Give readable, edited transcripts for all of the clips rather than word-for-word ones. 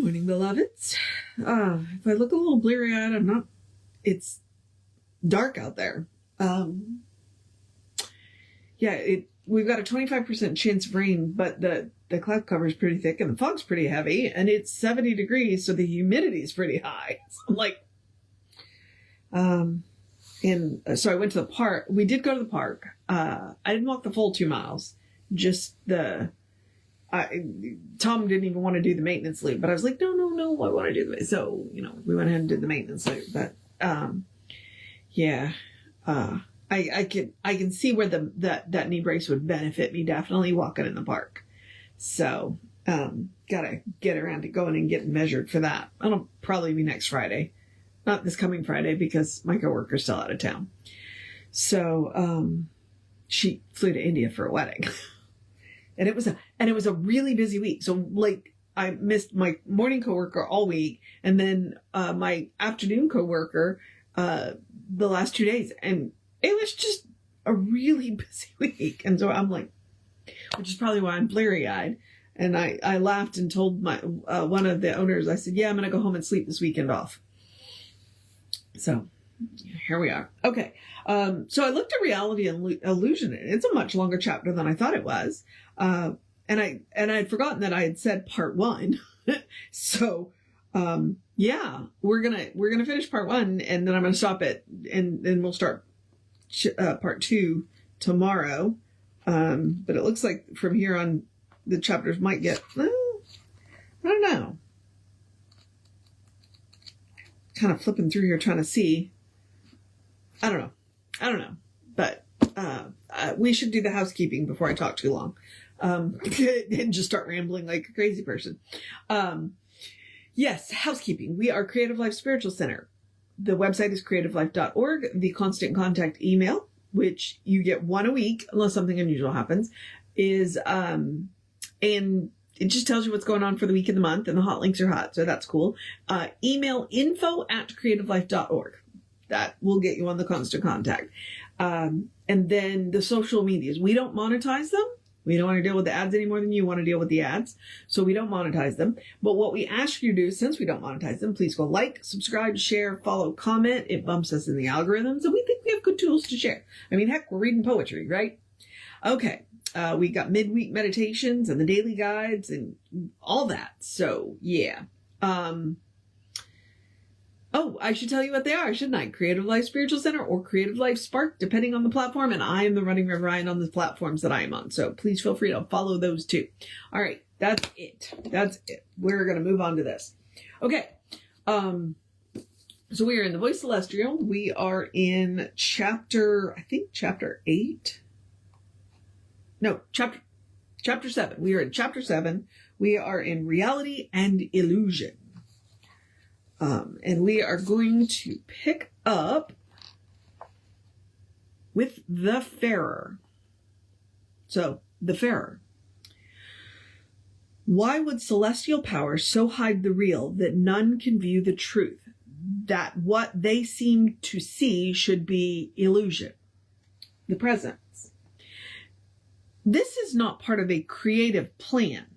morning, beloveds. If I look a little bleary-eyed, I'm not. It's dark out there. We've got a 25% chance of rain, but the cloud cover is pretty thick and the fog's pretty heavy, and it's 70 degrees, so the humidity is pretty high. So I'm like, so I went to the park. We did go to the park. I didn't walk the full 2 miles. Just Tom didn't even want to do the maintenance loop, but I was like, no, I want to do the, so, we went ahead and did the maintenance loop, but, I can see where that knee brace would benefit me definitely walking in the park. So, gotta get around to going and getting measured for that. That'll probably be next Friday, not this coming Friday because my coworker's still out of town. So, she flew to India for a wedding. And it was a really busy week. So like I missed my morning coworker all week, and then my afternoon coworker the last 2 days, and it was just a really busy week. And so I'm like, which is probably why I'm bleary-eyed. And I laughed and told my one of the owners, I said, yeah, I'm gonna go home and sleep this weekend off. So here we are. Okay. So I looked at reality and illusion. It's a much longer chapter than I thought it was. And I had forgotten that I had said part 1. So, we're going to finish part 1, and then I'm going to stop it, and then we'll start part 2 tomorrow. But it looks like from here on the chapters might get, I don't know. Kind of flipping through here trying to see. I don't know, but we should do the housekeeping before I talk too long, and just start rambling like a crazy person. Yes, housekeeping. We are Creative Life Spiritual Center. The website is creativelife.org. The constant contact email, which you get 1 a week unless something unusual happens, is and it just tells you what's going on for the week and the month, and the hot links are hot, so that's cool. Email info@creativelife.org. That will get you on the constant contact. And then the social medias. We don't monetize them. We don't want to deal with the ads any more than you want to deal with the ads. So we don't monetize them. But what we ask you to do, since we don't monetize them, please go like, subscribe, share, follow, comment. It bumps us in the algorithms. And we think we have good tools to share. I mean, heck, we're reading poetry, right? Okay. We got midweek meditations and the daily guides and all that. So yeah. Oh, I should tell you what they are, shouldn't I? Creative Life Spiritual Center or Creative Life Spark, depending on the platform. And I am the Running River Ryan on the platforms that I am on. So please feel free to follow those too. All right. That's it. We're going to move on to this. Okay. So we are in the Voice Celestial. We are in chapter 8. No, chapter 7. We are in chapter 7. We are in reality and illusion. And we are going to pick up with the Farer. So, the Farer. Why would celestial powers so hide the real that none can view the truth, that what they seem to see should be illusion? The presence. This is not part of a creative plan.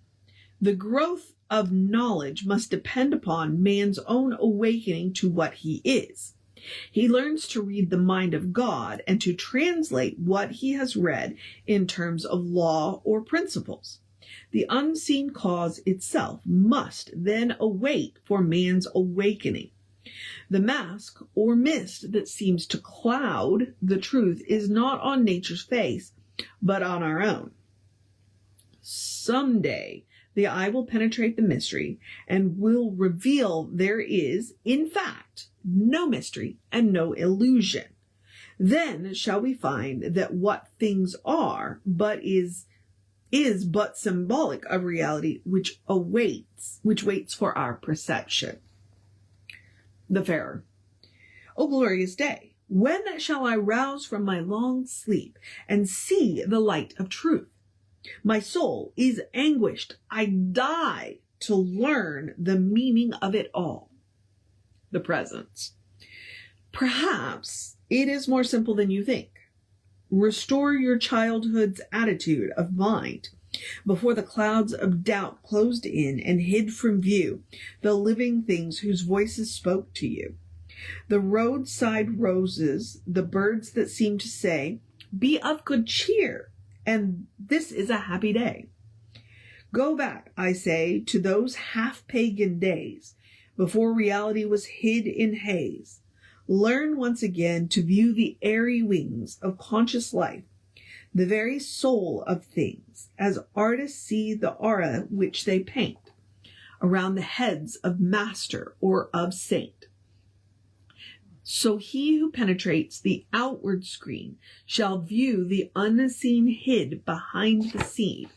The growth of knowledge must depend upon man's own awakening to what he is. He learns to read the mind of God and to translate what he has read in terms of law or principles. The unseen cause itself must then await for man's awakening. The mask or mist that seems to cloud the truth is not on nature's face, but on our own. Someday, the eye will penetrate the mystery and will reveal there is, in fact, no mystery and no illusion. Then shall we find that what things are but is but symbolic of reality which waits for our perception. The Farer. O glorious day, when shall I rouse from my long sleep and see the light of truth? My soul is anguished. I die to learn the meaning of it all. The presence. Perhaps it is more simple than you think. Restore your childhood's attitude of mind. before the clouds of doubt closed in and hid from view the living things whose voices spoke to you. The roadside roses, the birds that seem to say, "Be of good cheer, and this is a happy day." Go back, I say, to those half-pagan days, before reality was hid in haze. Learn once again to view the airy wings of conscious life, the very soul of things, as artists see the aura which they paint around the heads of master or of saint. So he who penetrates the outward screen shall view the unseen hid behind the scene.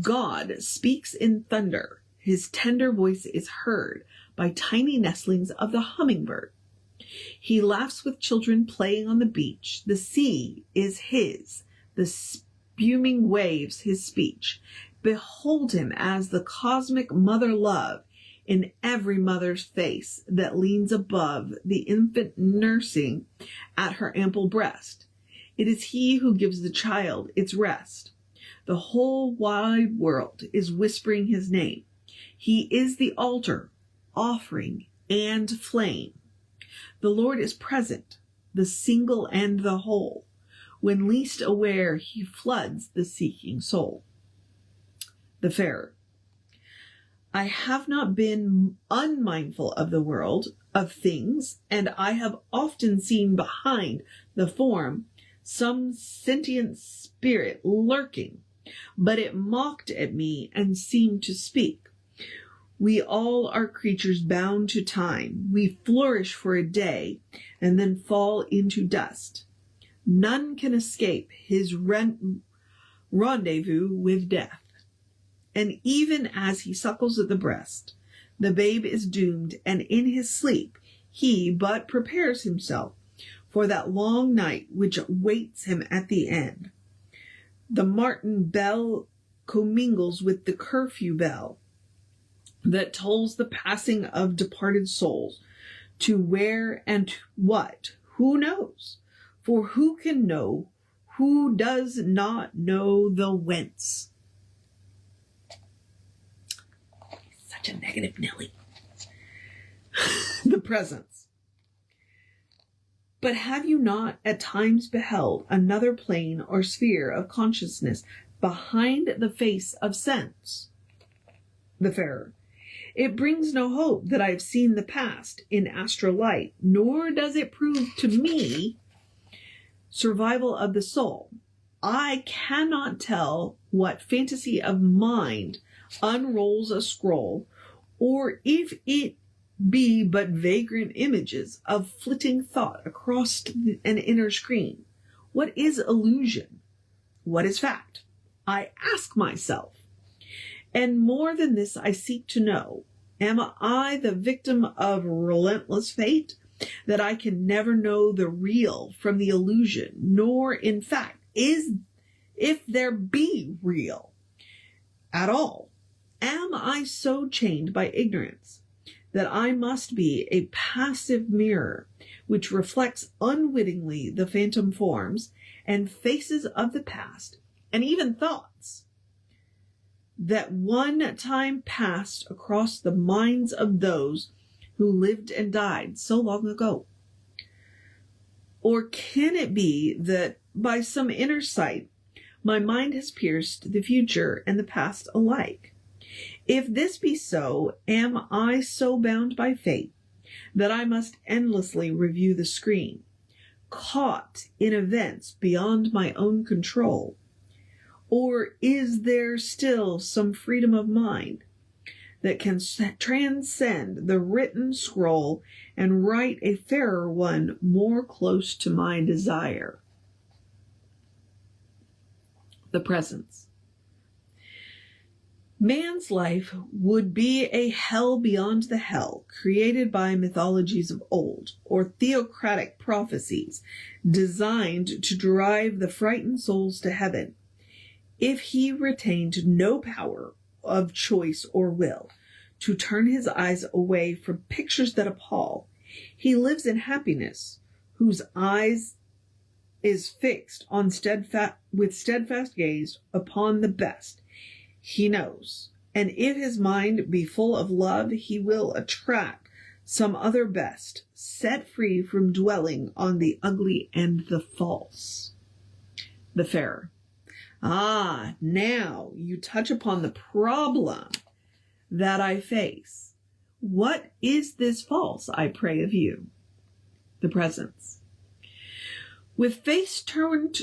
God speaks in thunder. His tender voice is heard by tiny nestlings of the hummingbird. He laughs with children playing on the beach. The sea is his, the spuming waves his speech. Behold him as the cosmic mother love in every mother's face that leans above the infant nursing at her ample breast. It is he who gives the child its rest. The whole wide world is whispering his name. He is the altar, offering, and flame. The Lord is present, the single and the whole. When least aware, he floods the seeking soul. The Farer. I have not been unmindful of the world, of things, and I have often seen behind the form some sentient spirit lurking, but it mocked at me and seemed to speak. We all are creatures bound to time. We flourish for a day and then fall into dust. None can escape his rendezvous with death. And even as he suckles at the breast, the babe is doomed, and in his sleep he but prepares himself for that long night which waits him at the end. The martin bell commingles with the curfew bell that tolls the passing of departed souls. To where and what, who knows? For who can know who does not know the whence? Such a negative Nelly. The presence. But have you not at times beheld another plane or sphere of consciousness behind the face of sense? The Farer. It brings no hope that I have seen the past in astral light, nor does it prove to me survival of the soul. I cannot tell what fantasy of mind unrolls a scroll, or if it be but vagrant images of flitting thought across an inner screen. What is illusion? What is fact? I ask myself. And more than this I seek to know. Am I the victim of relentless fate, that I can never know the real from the illusion, nor in fact if there be real at all? Am I so chained by ignorance that I must be a passive mirror which reflects unwittingly the phantom forms and faces of the past, and even thoughts that one time passed across the minds of those who lived and died so long ago? Or can it be that by some inner sight my mind has pierced the future and the past alike? If this be so, am I so bound by fate that I must endlessly review the screen, caught in events beyond my own control? Or is there still some freedom of mind that can transcend the written scroll and write a fairer one more close to my desire? The Presence. Man's life would be a hell beyond the hell created by mythologies of old, or theocratic prophecies designed to drive the frightened souls to heaven, if he retained no power of choice or will to turn his eyes away from pictures that appall. He lives in happiness, whose eyes is fixed on with steadfast gaze upon the best he knows, and if his mind be full of love, he will attract some other best, set free from dwelling on the ugly and the false. The Fairer. Ah, now you touch upon the problem that I face. What is this false, I pray of you? The Presence. With face turned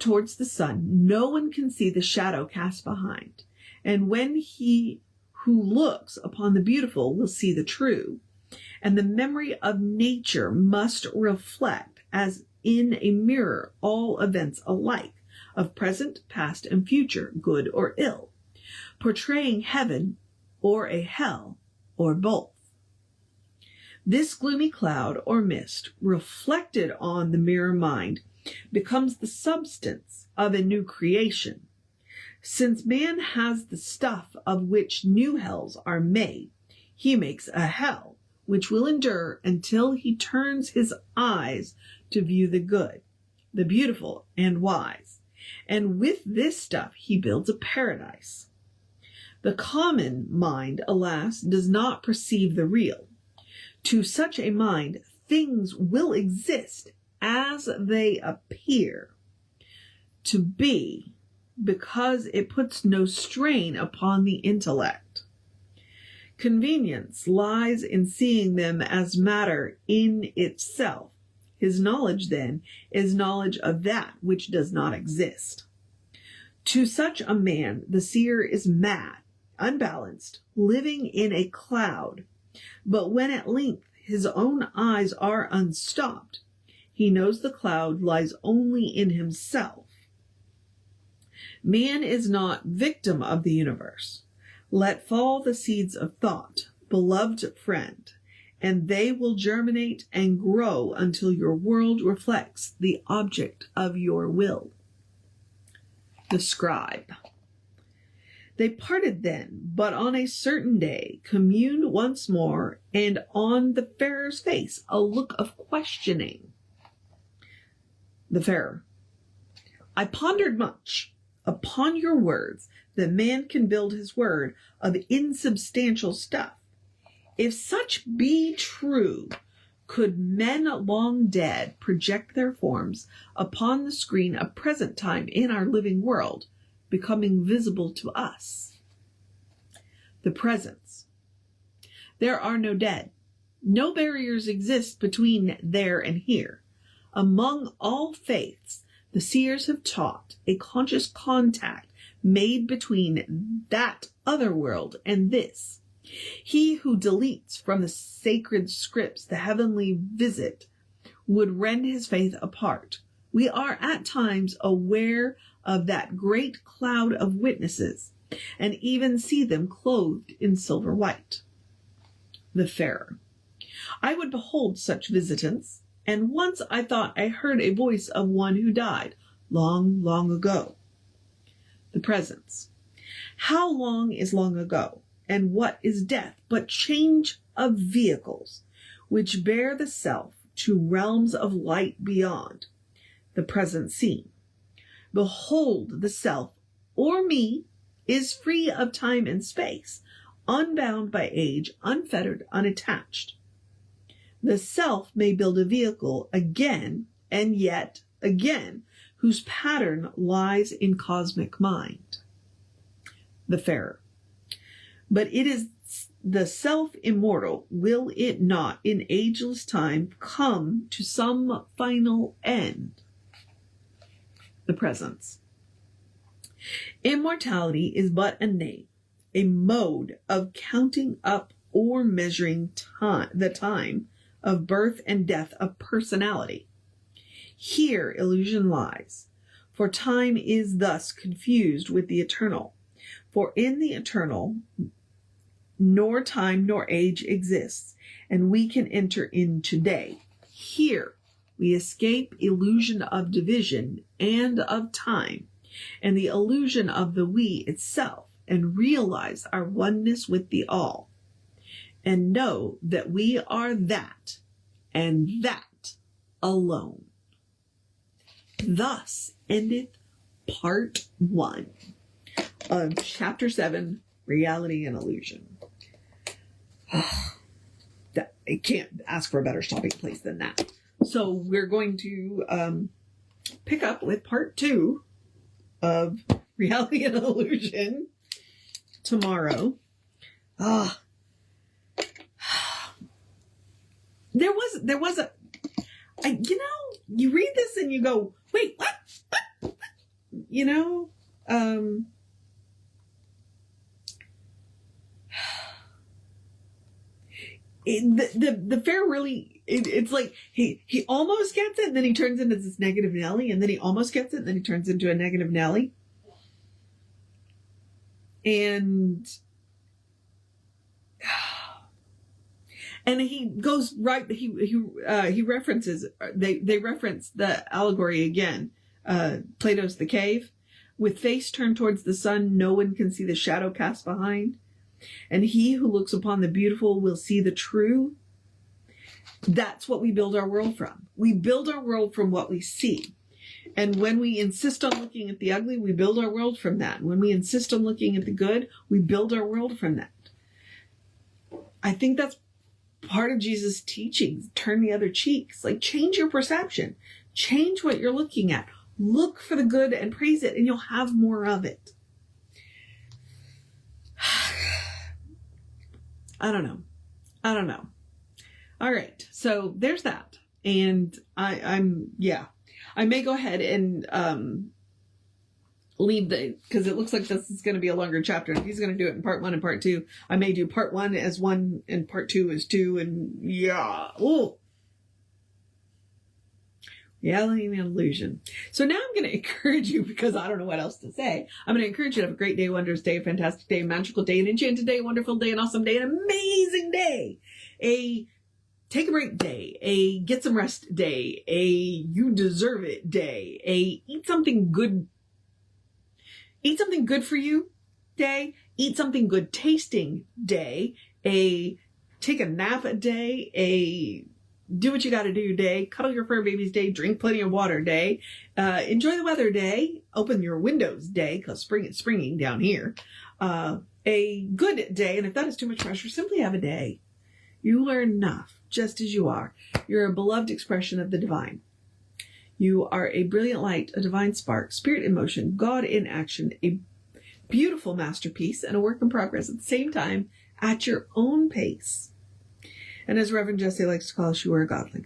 towards the sun, no one can see the shadow cast behind. And when he who looks upon the beautiful will see the true, and the memory of nature must reflect, as in a mirror, all events alike, of present, past, and future, good or ill, portraying heaven or a hell, or both. This gloomy cloud or mist, reflected on the mirror mind, becomes the substance of a new creation. Since man has the stuff of which new hells are made, he makes a hell which will endure until he turns his eyes to view the good, the beautiful, and wise. And with this stuff he builds a paradise. The common mind, alas, does not perceive the real. To such a mind, things will exist as they appear to be, because it puts no strain upon the intellect. Convenience lies in seeing them as matter in itself. His knowledge, then, is knowledge of that which does not exist. To such a man, the seer is mad, unbalanced, living in a cloud. But when at length his own eyes are unstopped, he knows the cloud lies only in himself. Man is not victim of the universe. Let fall the seeds of thought, beloved friend, and they will germinate and grow until your world reflects the object of your will. The Scribe. They parted then, but on a certain day communed once more, and on the Fairer's face a look of questioning. The Fairer. I pondered much upon your words that man can build his word of insubstantial stuff. If such be true, could men long dead project their forms upon the screen of present time in our living world, becoming visible to us? The Presence. There are no dead. No barriers exist between there and here. Among all faiths, the seers have taught a conscious contact made between that other world and this. He who deletes from the sacred scripts the heavenly visit would rend his faith apart. We are at times aware of that great cloud of witnesses, and even see them clothed in silver white. The Fairer. I would behold such visitants, and once I thought I heard a voice of one who died long, long ago. The Presence. How long is long ago, and what is death but change of vehicles, which bear the self to realms of light beyond the present scene? Behold, the self, or me, is free of time and space, unbound by age, unfettered, unattached. The self may build a vehicle again and yet again, whose pattern lies in cosmic mind. The Fairer. But it is the self immortal, will it not in ageless time come to some final end? The Presence. Immortality is but a name, a mode of counting up or measuring time, the time of birth and death of personality. Here illusion lies, for time is thus confused with the eternal. For in the eternal, nor time nor age exists, and we can enter in today. Here we escape illusion of division and of time, and the illusion of the we itself, and realize our oneness with the all, and know that we are that, and that alone. Thus endeth part 1 of chapter 7, Reality and Illusion. I can't ask for a better stopping place than that. So we're going to pick up with part 2 of Reality and Illusion tomorrow. There was a, you read this and you go, wait, what? The fair really, it's like he almost gets it, and then he turns into this negative Nelly, and then he almost gets it, and then he turns into a negative Nelly. And he goes right, he references, they reference the allegory again, Plato's The Cave. With face turned towards the sun, no one can see the shadow cast behind. And he who looks upon the beautiful will see the true. That's what we build our world from. We build our world from what we see. And when we insist on looking at the ugly, we build our world from that. When we insist on looking at the good, we build our world from that. I think that's part of Jesus' teachings. Turn the other cheeks. Like, change your perception. Change what you're looking at. Look for the good and praise it, and you'll have more of it. I don't know. All right. So there's that. And I may go ahead and leave because it looks like this is going to be a longer chapter. If he's going to do it in part 1 and part 2, I may do part 1 as 1 and part 2 as 2. And yeah. Oh. Reality and Illusion. So now I'm going to encourage you, because I don't know what else to say. I'm going to encourage you to have a great day, wondrous day, a fantastic day, a magical day, an enchanted day, a wonderful day, an awesome day, an amazing day, a take a break day, a get some rest day, a you deserve it day, a eat something good for you day, eat something good tasting day, a take a nap a day, a do what you got to do day, cuddle your fur babies day, drink plenty of water day, enjoy the weather day, open your windows day, because spring is springing down here, a good day. And if that is too much pressure, simply have a day. You are enough just as you are. You're a beloved expression of the divine. You are a brilliant light, a divine spark, spirit in motion, God in action, a beautiful masterpiece and a work in progress at the same time at your own pace. And as Reverend Jesse likes to call us, you are a godling.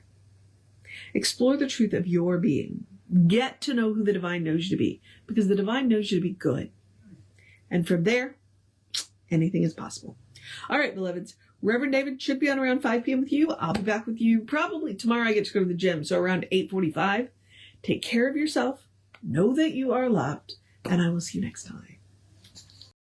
Explore the truth of your being. Get to know who the divine knows you to be, because the divine knows you to be good. And from there, anything is possible. All right, beloveds. Reverend David should be on around 5 p.m. with you. I'll be back with you probably tomorrow. I get to go to the gym, so around 8:45. Take care of yourself. Know that you are loved, and I will see you next time.